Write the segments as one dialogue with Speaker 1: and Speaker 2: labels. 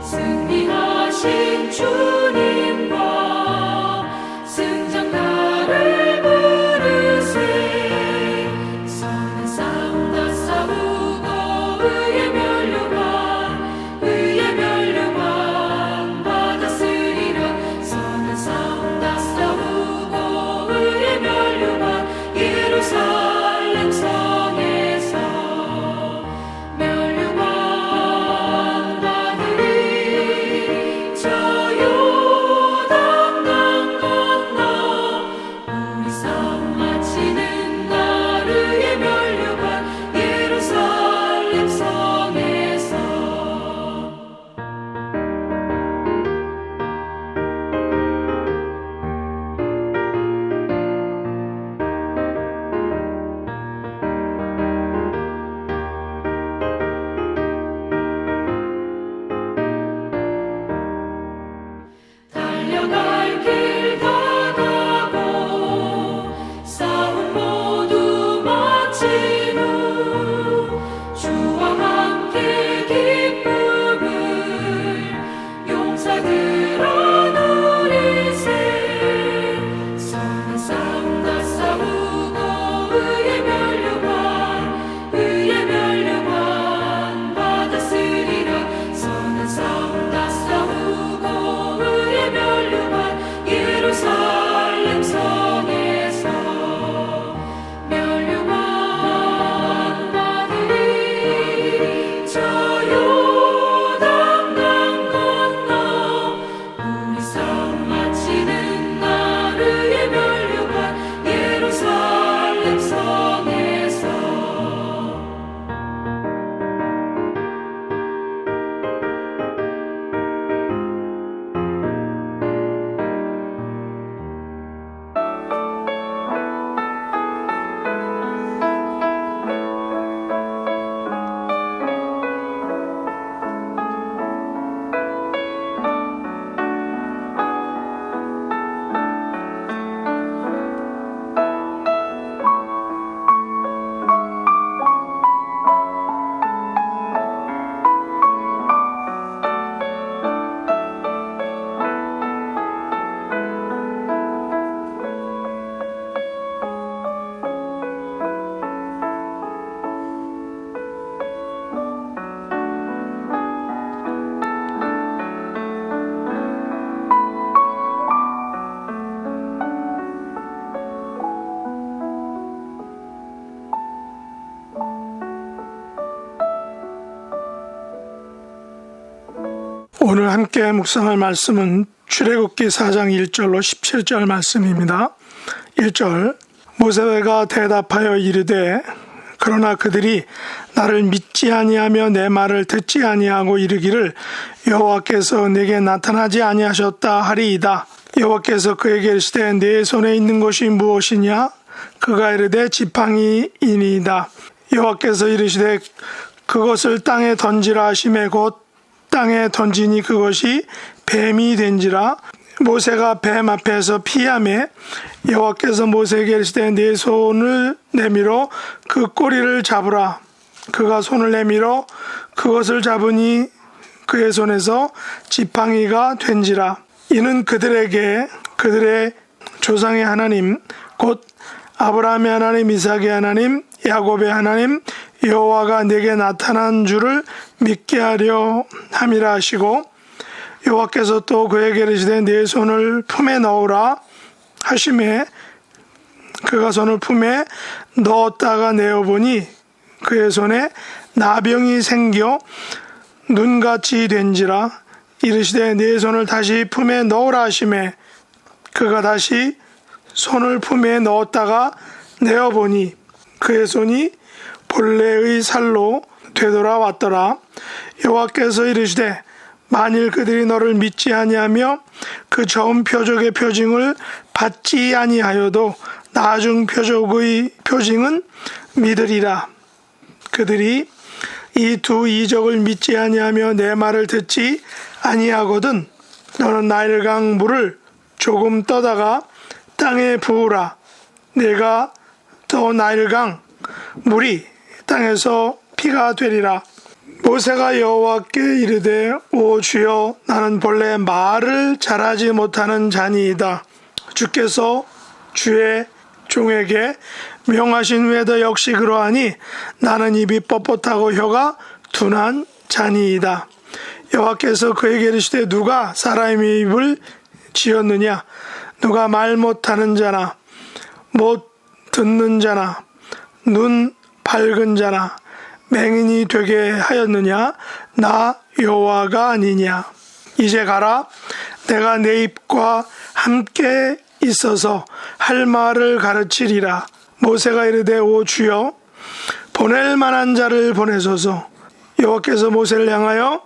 Speaker 1: 승리하신 주님과 승장가를 부르세. 선한 싸움 다 싸우고 의의 면류관 받았으리라. 선한 싸움 다 싸우고 의의 면류관 예루살렘 성에서 면류관 받으리. 저 요단강 건너 우리 싸움 마치는 날 의의 면류관 예루살렘 성에서. 달려갈 길 다 가고 싸움 모두 마친 후 주와 함께 기쁨을 용사들아 누리세. 선한 싸움 다 싸우고 의의 면류관 받았으리라. 선한 싸움 다 싸우고 의의 면류관 예루살렘 성에서 면류관 받으리. 저 요단강 건너 우리 싸움 마치는 날 의의 면류관 예루살렘 성에서.
Speaker 2: 오늘 함께 묵상할 말씀은 출애굽기 4장 1절로 17절 말씀입니다. 1절 모세가 대답하여 이르되 그러나 그들이 나를 믿지 아니하며 내 말을 듣지 아니하고 이르기를 여호와께서 내게 나타나지 아니하셨다 하리이다. 여호와께서 그에게 이르시되 네 손에 있는 것이 무엇이냐? 그가 이르되 지팡이이니이다. 여호와께서 이르시되 그것을 땅에 던지라 하시매 곧 땅에 던지니 그것이 뱀이 된지라. 모세가 뱀 앞에서 피하매 여호와께서 모세에게 이르시되 네 손을 내밀어 그 꼬리를 잡으라. 그가 손을 내밀어 그것을 잡으니 그의 손에서 지팡이가 된지라. 이는 그들에게 그들의 조상의 하나님 곧 아브라함의 하나님, 이삭의 하나님, 야곱의 하나님 여호와가 내게 나타난 줄을 믿게 하려 함이라 하시고, 여호와께서 또 그에게 이르시되 네 손을 품에 넣으라 하시매 그가 손을 품에 넣었다가 내어보니 그의 손에 나병이 생겨 눈같이 된지라. 이르시되 네 손을 다시 품에 넣으라 하시매 그가 다시 손을 품에 넣었다가 내어보니 그의 손이 본래의 살로 되돌아왔더라. 여호와께서 이르시되 만일 그들이 너를 믿지 아니하며 그 처음 표적의 표징을 받지 아니하여도 나중 표적의 표징은 믿으리라. 그들이 이 두 이적을 믿지 아니하며 내 말을 듣지 아니하거든 너는 나일강 물을 조금 떠다가 땅에 부으라. 내가 더 나일강 물이 땅에서 피가 되리라. 모세가 여호와께 이르되 오 주여 나는 본래 말을 잘하지 못하는 자니이다. 주께서 주의 종에게 명하신 외에도 역시 그러하니 나는 입이 뻣뻣하고 혀가 둔한 자니이다. 여호와께서 그에게 이르시되 누가 사람의 입을 지었느냐? 누가 말 못하는 자나 못 듣는 자나 눈 밝은 자나 맹인이 되게 하였느냐? 나 여호와가 아니냐? 이제 가라. 내가 내 입과 함께 있어서 할 말을 가르치리라. 모세가 이르되 오 주여 보낼 만한 자를 보내소서. 여호와께서 모세를 향하여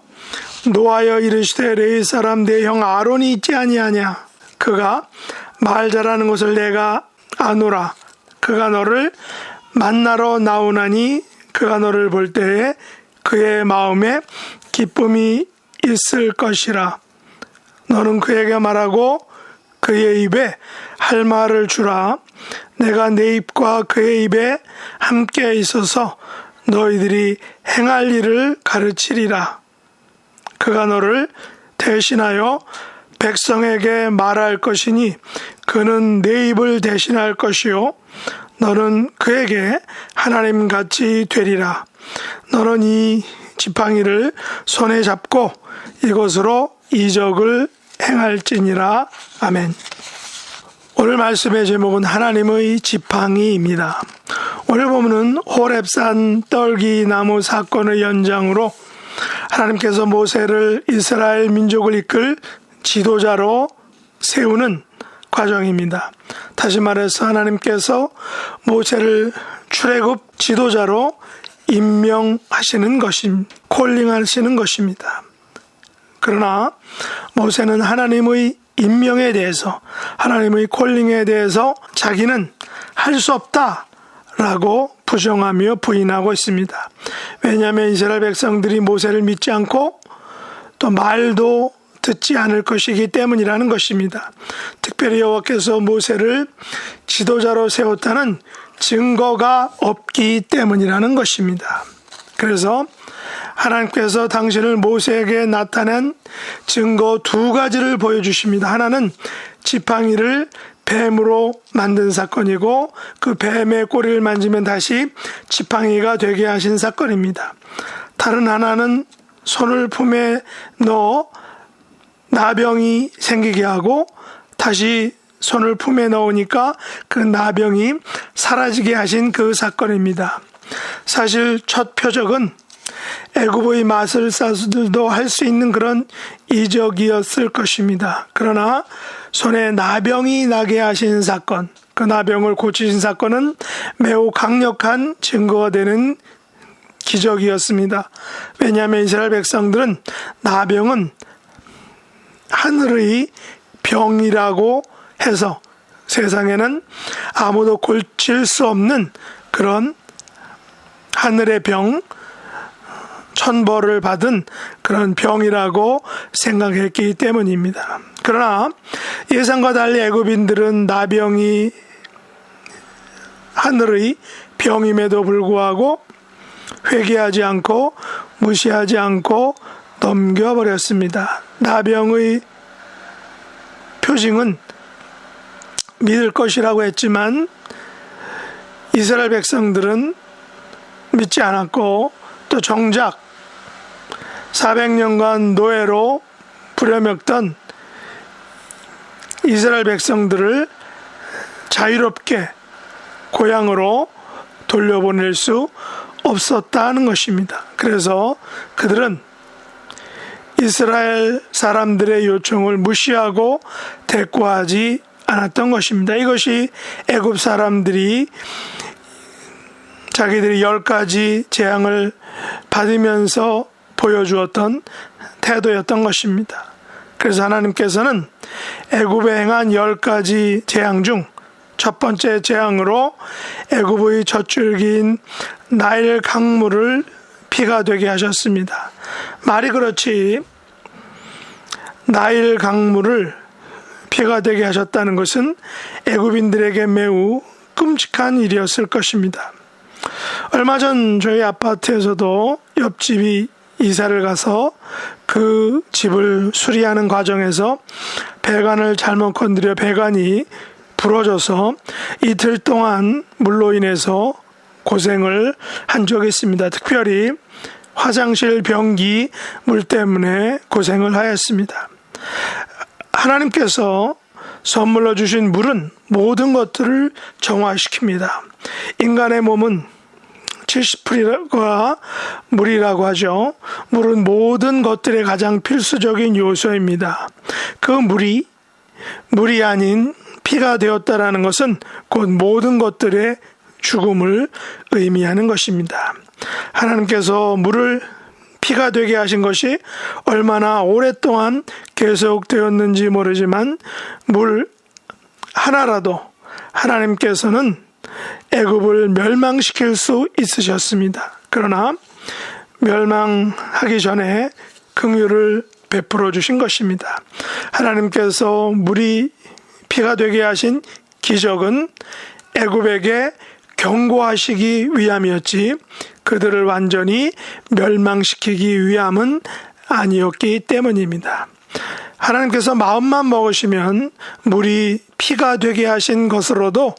Speaker 2: 노하여 이르시되 레위 사람 내 형 아론이 있지 아니하냐? 그가 말 잘하는 것을 내가 아노라. 그가 너를 만나러 나오나니 그가 너를 볼 때에 그의 마음에 기쁨이 있을 것이라. 너는 그에게 말하고 그의 입에 할 말을 주라. 내가 내 입과 그의 입에 함께 있어서 너희들이 행할 일을 가르치리라. 그가 너를 대신하여 백성에게 말할 것이니 그는 내 입을 대신할 것이요 너는 그에게 하나님같이 되리라. 너는 이 지팡이를 손에 잡고 이것으로 이적을 행할지니라. 아멘. 오늘 말씀의 제목은 하나님의 지팡이입니다. 오늘 보면은 호렙산 떨기나무 사건의 연장으로 하나님께서 모세를 이스라엘 민족을 이끌 지도자로 세우는 과정입니다. 다시 말해서 하나님께서 모세를 출애굽 지도자로 임명하시는 콜링하시는 것입니다. 그러나 모세는 하나님의 임명에 대해서, 하나님의 콜링에 대해서 자기는 할 수 없다라고 부정하며 부인하고 있습니다. 왜냐하면 이스라엘 백성들이 모세를 믿지 않고 또 말도 듣지 않을 것이기 때문이라는 것입니다. 특별히 여호와께서 모세를 지도자로 세웠다는 증거가 없기 때문이라는 것입니다. 그래서 하나님께서 당신을 모세에게 나타낸 증거 두 가지를 보여주십니다. 하나는 지팡이를 뱀으로 만든 사건이고 그 뱀의 꼬리를 만지면 다시 지팡이가 되게 하신 사건입니다. 다른 하나는 손을 품에 넣어 나병이 생기게 하고 다시 손을 품에 넣으니까 그 나병이 사라지게 하신 그 사건입니다. 사실 첫 표적은 애굽의 마술사들도 할 수 있는 그런 이적이었을 것입니다. 그러나 손에 나병이 나게 하신 사건, 그 나병을 고치신 사건은 매우 강력한 증거가 되는 기적이었습니다. 왜냐하면 이스라엘 백성들은 나병은 하늘의 병이라고 해서 세상에는 아무도 고칠 수 없는 그런 하늘의 병, 천벌을 받은 그런 병이라고 생각했기 때문입니다. 그러나 예상과 달리 애굽인들은 나병이 하늘의 병임에도 불구하고 회개하지 않고 무시하지 않고 넘겨버렸습니다. 나병의 표징은 믿을 것이라고 했지만 이스라엘 백성들은 믿지 않았고 또 정작 400년간 노예로 부려먹던 이스라엘 백성들을 자유롭게 고향으로 돌려보낼 수 없었다는 것입니다. 그래서 그들은 이스라엘 사람들의 요청을 무시하고 대꾸하지 않았던 것입니다. 이것이 애굽 사람들이 자기들이 10가지 재앙을 받으면서 보여주었던 태도였던 것입니다. 그래서 하나님께서는 애굽에 행한 10가지 재앙 중 첫 번째 재앙으로 애굽의 젖줄기인 나일 강물을 피가 되게 하셨습니다. 말이 그렇지 나일 강물을 피가 되게 하셨다는 것은 애굽인들에게 매우 끔찍한 일이었을 것입니다. 얼마 전 저희 아파트에서도 옆집이 이사를 가서 그 집을 수리하는 과정에서 배관을 잘못 건드려 배관이 부러져서 이틀 동안 물로 인해서 고생을 한 적이 있습니다. 특별히 화장실 변기 물 때문에 고생을 하였습니다. 하나님께서 선물로 주신 물은 모든 것들을 정화시킵니다. 인간의 몸은 70%가 물이라고 하죠. 물은 모든 것들의 가장 필수적인 요소입니다. 그 물이 아닌 피가 되었다라는 것은 곧 모든 것들의 죽음을 의미하는 것입니다. 하나님께서 물을 피가 되게 하신 것이 얼마나 오랫동안 계속되었는지 모르지만 물 하나라도 하나님께서는 애굽을 멸망시킬 수 있으셨습니다. 그러나 멸망하기 전에 긍휼을 베풀어 주신 것입니다. 하나님께서 물이 피가 되게 하신 기적은 애굽에게 경고하시기 위함이었지 그들을 완전히 멸망시키기 위함은 아니었기 때문입니다. 하나님께서 마음만 먹으시면 물이 피가 되게 하신 것으로도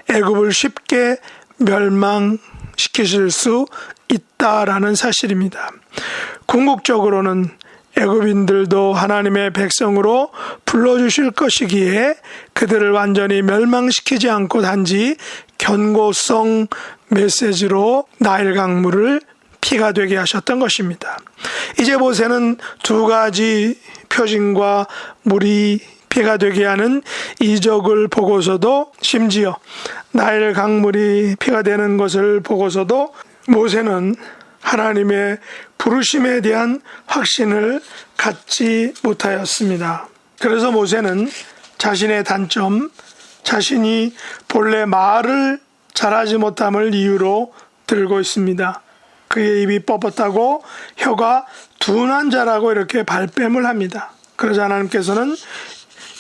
Speaker 2: 애굽을 쉽게 멸망시키실 수 있다라는 사실입니다. 궁극적으로는 애굽인들도 하나님의 백성으로 불러주실 것이기에 그들을 완전히 멸망시키지 않고 단지 견고성 메시지로 나일 강물을 피가 되게 하셨던 것입니다. 이제 모세는 두 가지 표징과 물이 피가 되게 하는 이적을 보고서도 심지어 나일 강물이 피가 되는 것을 보고서도 모세는 하나님의 부르심에 대한 확신을 갖지 못하였습니다. 그래서 모세는 자신의 단점, 자신이 본래 말을 잘하지 못함을 이유로 들고 있습니다. 그의 입이 뻣뻣하고 혀가 둔한 자라고 이렇게 발뺌을 합니다. 그러자 하나님께서는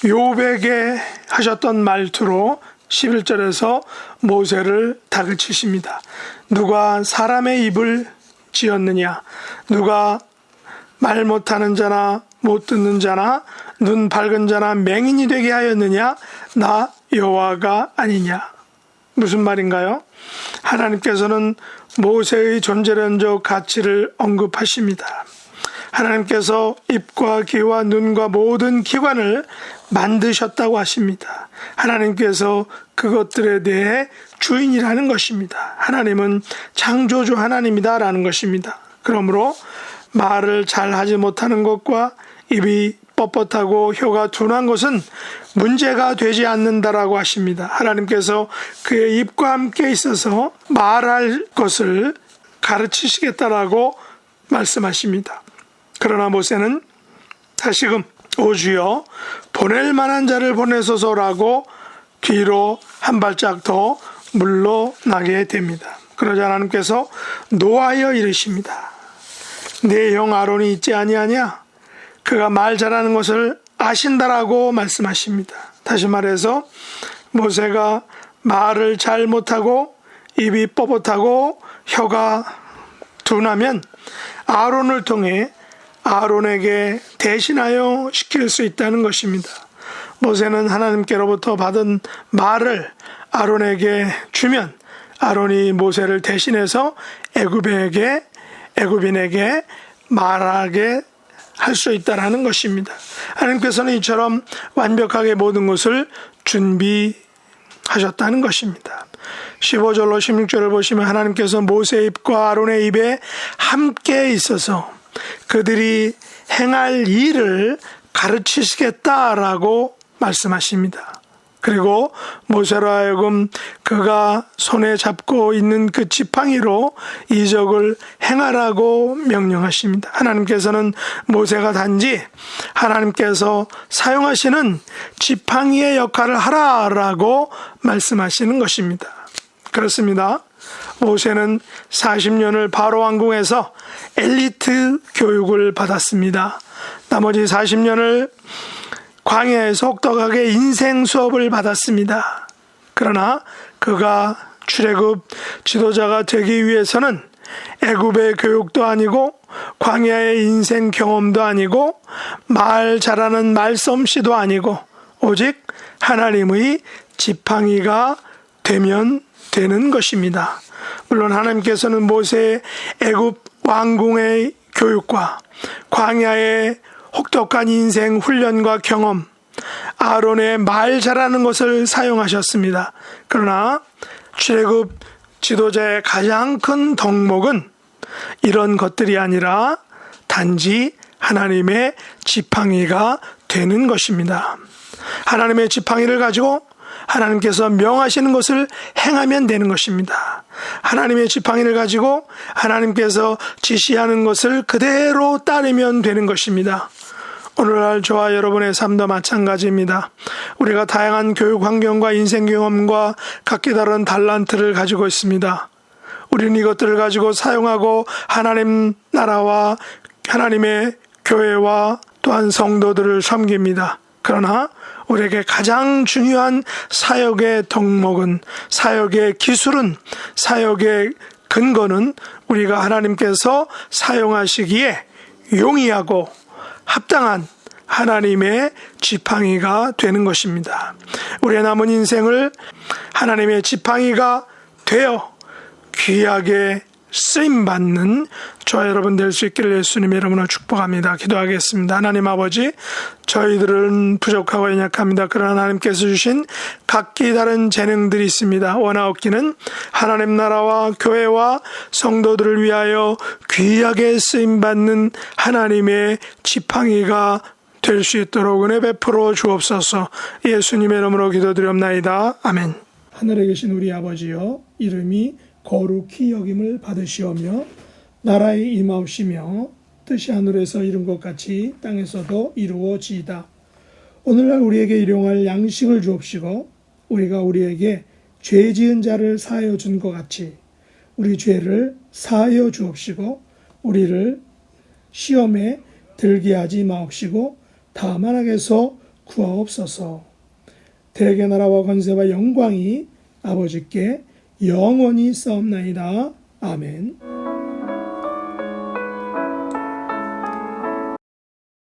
Speaker 2: 욥에게 하셨던 말투로 11절에서 모세를 다그치십니다. 누가 사람의 입을 지었느냐? 누가 말 못하는 자나 못 듣는 자나 눈 밝은 자나 맹인이 되게 하였느냐? 나 여호와가 아니냐? 무슨 말인가요? 하나님께서는 모세의 존재론적 가치를 언급하십니다. 하나님께서 입과 귀와 눈과 모든 기관을 만드셨다고 하십니다. 하나님께서 그것들에 대해 주인이라는 것입니다. 하나님은 창조주 하나님이다라는 것입니다. 그러므로 말을 잘 하지 못하는 것과 입이 뻣뻣하고 혀가 둔한 것은 문제가 되지 않는다라고 하십니다. 하나님께서 그의 입과 함께 있어서 말할 것을 가르치시겠다라고 말씀하십니다. 그러나 모세는 다시금 오 주여 보낼 만한 자를 보내소서라고 뒤로 한 발짝 더 물러나게 됩니다. 그러자 하나님께서 노하여 이르십니다. 내 형 아론이 있지 아니하냐? 그가 말 잘하는 것을 아신다라고 말씀하십니다. 다시 말해서 모세가 말을 잘 못하고 입이 뻣뻣하고 혀가 둔하면 아론을 통해 아론에게 대신하여 시킬 수 있다는 것입니다. 모세는 하나님께로부터 받은 말을 아론에게 주면 아론이 모세를 대신해서 애굽인에게 말하게 할 수 있다는 것입니다. 하나님께서는 이처럼 완벽하게 모든 것을 준비하셨다는 것입니다. 15절로 16절을 보시면 하나님께서 모세의 입과 아론의 입에 함께 있어서 그들이 행할 일을 가르치시겠다라고 말씀하십니다. 그리고 모세로 하여금 그가 손에 잡고 있는 그 지팡이로 이적을 행하라고 명령하십니다. 하나님께서는 모세가 단지 하나님께서 사용하시는 지팡이의 역할을 하라라고 말씀하시는 것입니다. 그렇습니다. 모세는 40년을 바로 왕궁에서 엘리트 교육을 받았습니다. 나머지 40년을 광야에서 혹독하게 인생 수업을 받았습니다. 그러나 그가 출애굽 지도자가 되기 위해서는 애굽의 교육도 아니고 광야의 인생 경험도 아니고 말 잘하는 말솜씨도 아니고 오직 하나님의 지팡이가 되면 되는 것입니다. 물론 하나님께서는 모세의 애굽 왕궁의 교육과 광야의 혹독한 인생 훈련과 경험, 아론의 말 잘하는 것을 사용하셨습니다. 그러나 출애굽 지도자의 가장 큰 덕목은 이런 것들이 아니라 단지 하나님의 지팡이가 되는 것입니다. 하나님의 지팡이를 가지고 하나님께서 명하시는 것을 행하면 되는 것입니다. 하나님의 지팡이를 가지고 하나님께서 지시하는 것을 그대로 따르면 되는 것입니다. 오늘날 저와 여러분의 삶도 마찬가지입니다. 우리가 다양한 교육 환경과 인생 경험과 각기 다른 달란트를 가지고 있습니다. 우리는 이것들을 가지고 사용하고 하나님 나라와 하나님의 교회와 또한 성도들을 섬깁니다. 그러나 우리에게 가장 중요한 사역의 덕목은, 사역의 기술은, 사역의 근거는 우리가 하나님께서 사용하시기에 용이하고 합당한 하나님의 지팡이가 되는 것입니다. 우리의 남은 인생을 하나님의 지팡이가 되어 귀하게 쓰임받는 저와 여러분 될 수 있기를 예수님의 이름으로 축복합니다. 기도하겠습니다. 하나님 아버지, 저희들은 부족하고 연약합니다. 그러나 하나님께서 주신 각기 다른 재능들이 있습니다. 원하옵기는 하나님 나라와 교회와 성도들을 위하여 귀하게 쓰임받는 하나님의 지팡이가 될 수 있도록 은혜 베풀어 주옵소서. 예수님의 이름으로 기도드리옵나이다. 아멘. 하늘에 계신 우리 아버지여, 이름이 거룩히 여김을 받으시오며 나라의 임하옵시며 뜻이 하늘에서 이룬 것 같이 땅에서도 이루어지이다. 오늘날 우리에게 일용할 양식을 주옵시고 우리가 우리에게 죄 지은 자를 사하여 준 것 같이 우리 죄를 사하여 주옵시고 우리를 시험에 들게 하지 마옵시고 다만 악에서 구하옵소서. 대개 나라와 권세와 영광이 아버지께 영원히 싸움나이다. 아멘.